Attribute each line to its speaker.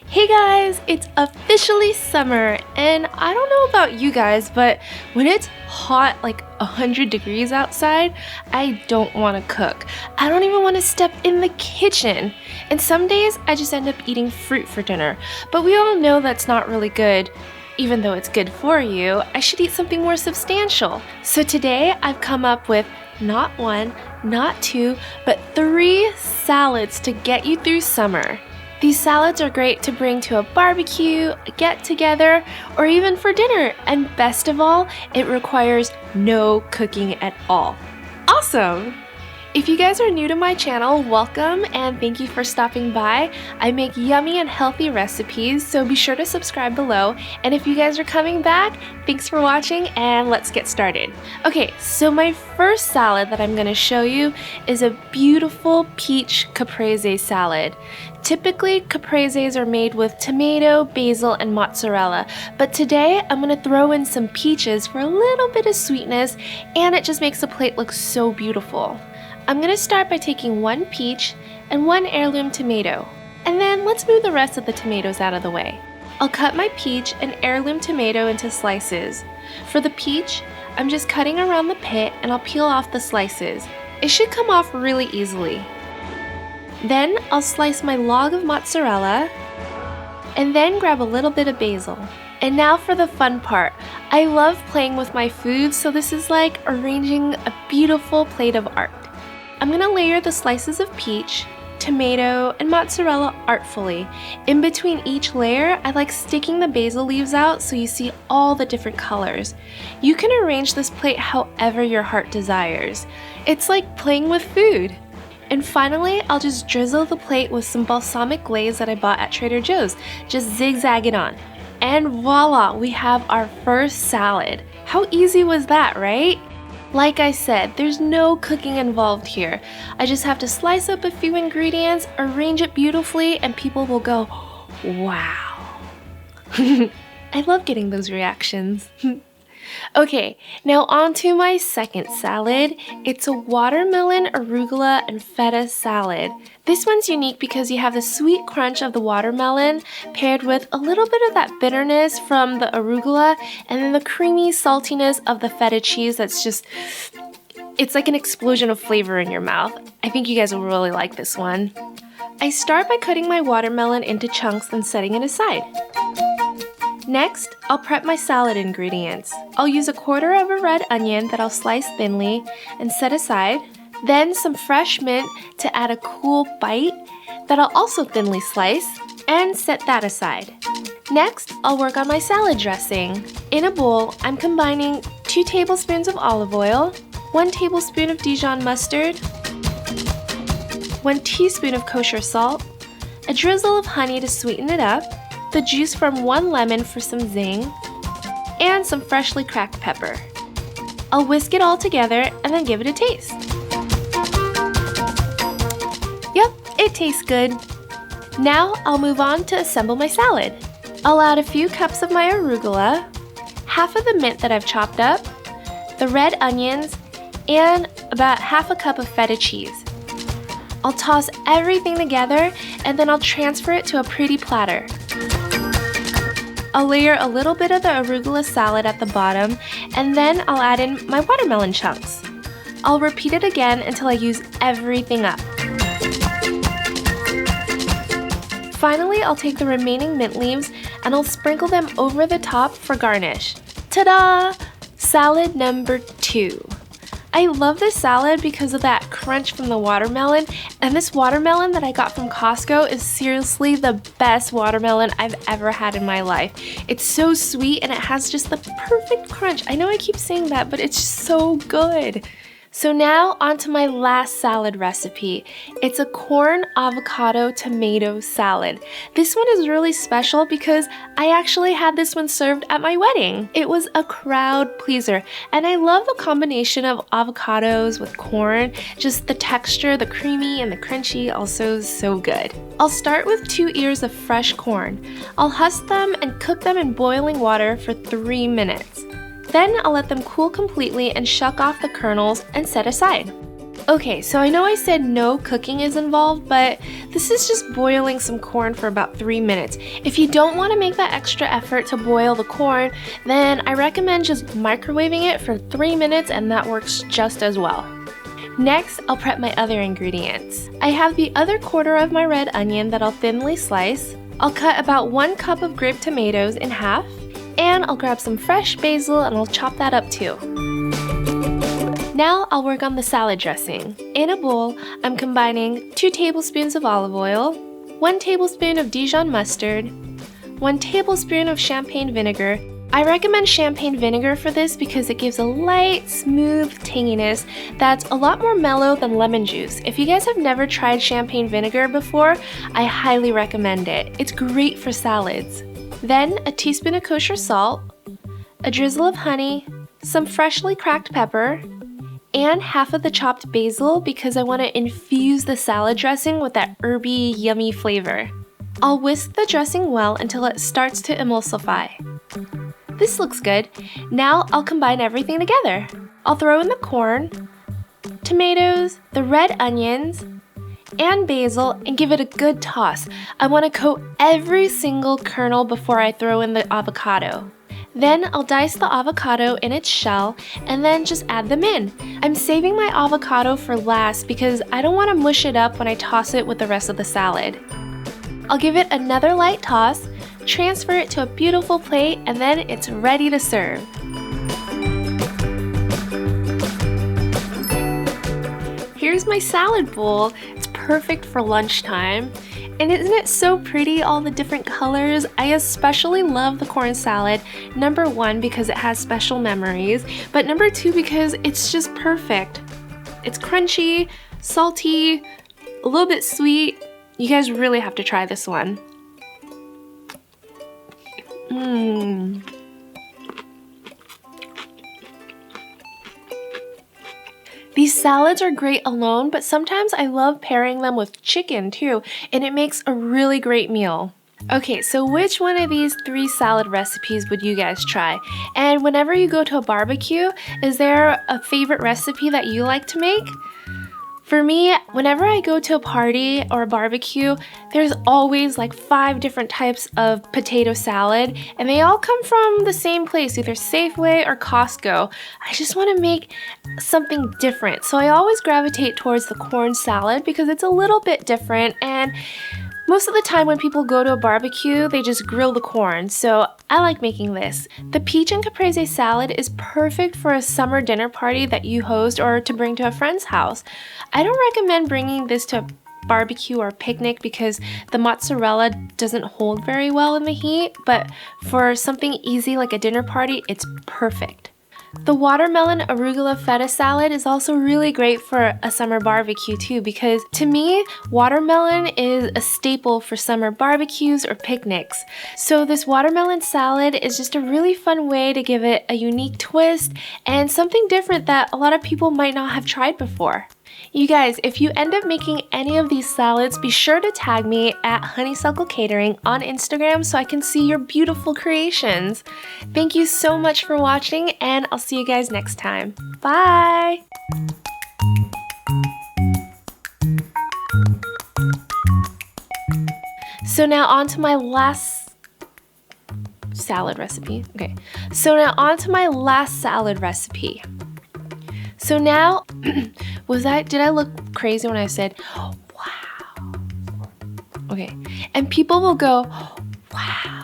Speaker 1: Hey guys, it's officially summer, and I don't know about you guys, but when it's hot like 100 degrees outside, I don't want to cook. I don't even want to step in the kitchen. And some days I just end up eating fruit for dinner. But we all know that's not really good. Even though it's good for you, I should eat something more substantial. So today I've come up with not one, not two, but 3 salads to get you through summer. These salads are great to bring to a barbecue, a get-together, or even for dinner, and best of all, it requires no cooking at all. Awesome! If you guys are new to my channel, welcome and thank you for stopping by. I make yummy and healthy recipes, so be sure to subscribe below. And if you guys are coming back, thanks for watching and let's get started. Okay, so my first salad that I'm going to show you is a beautiful peach caprese salad. Typically, capreses are made with tomato, basil, and mozzarella, but today I'm going to throw in some peaches for a little bit of sweetness, and it just makes the plate look so beautiful. I'm going to start by taking 1 peach and 1 heirloom tomato, and then let's move the rest of the tomatoes out of the way. I'll cut my peach and heirloom tomato into slices. For the peach, I'm just cutting around the pit and I'll peel off the slices. It should come off really easily. Then I'll slice my log of mozzarella and then grab a little bit of basil. And now for the fun part. I love playing with my food, so this is like arranging a beautiful plate of art. I'm going to layer the slices of peach, tomato, and mozzarella artfully. In between each layer, I like sticking the basil leaves out so you see all the different colors. You can arrange this plate however your heart desires. It's like playing with food. And finally, I'll just drizzle the plate with some balsamic glaze that I bought at Trader Joe's. Just zigzag it on. And voila, we have our first salad. How easy was that, right? Like I said, there's no cooking involved here. I just have to slice up a few ingredients, arrange it beautifully, and people will go, wow. I love getting those reactions. Okay, now on to my second salad. It's a watermelon, arugula, and feta salad. This one's unique because you have the sweet crunch of the watermelon paired with a little bit of that bitterness from the arugula and then the creamy saltiness of the feta cheese that's just, it's like an explosion of flavor in your mouth. I think you guys will really like this one. I start by cutting my watermelon into chunks and setting it aside. Next, I'll prep my salad ingredients. I'll use 1/4 of a red onion that I'll slice thinly and set aside, then some fresh mint to add a cool bite that I'll also thinly slice and set that aside. Next, I'll work on my salad dressing. In a bowl, I'm combining 2 tablespoons of olive oil, 1 tablespoon of Dijon mustard, 1 teaspoon of kosher salt, a drizzle of honey to sweeten it up, the juice from 1 lemon for some zing, and some freshly cracked pepper. I'll whisk it all together and then give it a taste. Yep, it tastes good. Now I'll move on to assemble my salad. I'll add a few cups of my arugula, half of the mint that I've chopped up, the red onions, and about half a cup of feta cheese. I'll toss everything together and then I'll transfer it to a pretty platter. I'll layer a little bit of the arugula salad at the bottom, and then I'll add in my watermelon chunks. I'll repeat it again until I use everything up. Finally, I'll take the remaining mint leaves and I'll sprinkle them over the top for garnish. Ta-da! Salad number 2. I love this salad because of that crunch from the watermelon, and this watermelon that I got from Costco is seriously the best watermelon I've ever had in my life. It's so sweet and it has just the perfect crunch. I know I keep saying that, but it's just so good. So now onto my last salad recipe. It's a corn, avocado, tomato salad. This one is really special because I actually had this one served at my wedding. It was a crowd pleaser, and I love the combination of avocados with corn. Just the texture, the creamy and the crunchy, also so good. I'll start with 2 ears of fresh corn. I'll husk them and cook them in boiling water for 3 minutes. Then I'll let them cool completely and shuck off the kernels and set aside. Okay, so I know I said no cooking is involved, but this is just boiling some corn for about 3 minutes. If you don't want to make that extra effort to boil the corn, then I recommend just microwaving it for 3 minutes, and that works just as well. Next, I'll prep my other ingredients. I have the other quarter of my red onion that I'll thinly slice. I'll cut about 1 cup of grape tomatoes in half, and I'll grab some fresh basil and I'll chop that up too. Now I'll work on the salad dressing. In a bowl, I'm combining 2 tablespoons of olive oil, 1 tablespoon of Dijon mustard, 1 tablespoon of champagne vinegar. I recommend champagne vinegar for this because it gives a light, smooth tanginess that's a lot more mellow than lemon juice. If you guys have never tried champagne vinegar before, I highly recommend it. It's great for salads. Then a teaspoon of kosher salt, a drizzle of honey, some freshly cracked pepper, and half of the chopped basil because I want to infuse the salad dressing with that herby, yummy flavor. I'll whisk the dressing well until it starts to emulsify. This looks good. Now I'll combine everything together. I'll throw in the corn, tomatoes, the red onions, and basil and give it a good toss. I want to coat every single kernel before I throw in the avocado. Then I'll dice the avocado in its shell and then just add them in. I'm saving my avocado for last because I don't want to mush it up when I toss it with the rest of the salad. I'll give it another light toss, transfer it to a beautiful plate, and then it's ready to serve. Here's my salad bowl. It's perfect for lunchtime. And isn't it so pretty, all the different colors? I especially love the corn salad, number 1 because it has special memories, but number 2 because it's just perfect. It's crunchy, salty, a little bit sweet. You guys really have to try this one. These salads are great alone, but sometimes I love pairing them with chicken too, and it makes a really great meal. Okay, so which one of these 3 salad recipes would you guys try? And whenever you go to a barbecue, is there a favorite recipe that you like to make? For me, whenever I go to a party or a barbecue, there's always like 5 different types of potato salad, and they all come from the same place, either Safeway or Costco. I just want to make something different, so I always gravitate towards the corn salad because it's a little bit different, and most of the time when people go to a barbecue, they just grill the corn, so I like making this. The peach and caprese salad is perfect for a summer dinner party that you host or to bring to a friend's house. I don't recommend bringing this to a barbecue or picnic because the mozzarella doesn't hold very well in the heat, but for something easy like a dinner party, it's perfect. The watermelon arugula feta salad is also really great for a summer barbecue too because to me, watermelon is a staple for summer barbecues or picnics. So this watermelon salad is just a really fun way to give it a unique twist and something different that a lot of people might not have tried before. You guys, if you end up making any of these salads, be sure to tag me at Honeysuckle Catering on Instagram so I can see your beautiful creations. Thank you so much for watching, and I'll see you guys next time. Bye! So now on to my last salad recipe. Okay, so now on to my last salad recipe. So now, did I look crazy when I said, wow? Okay, and people will go, wow.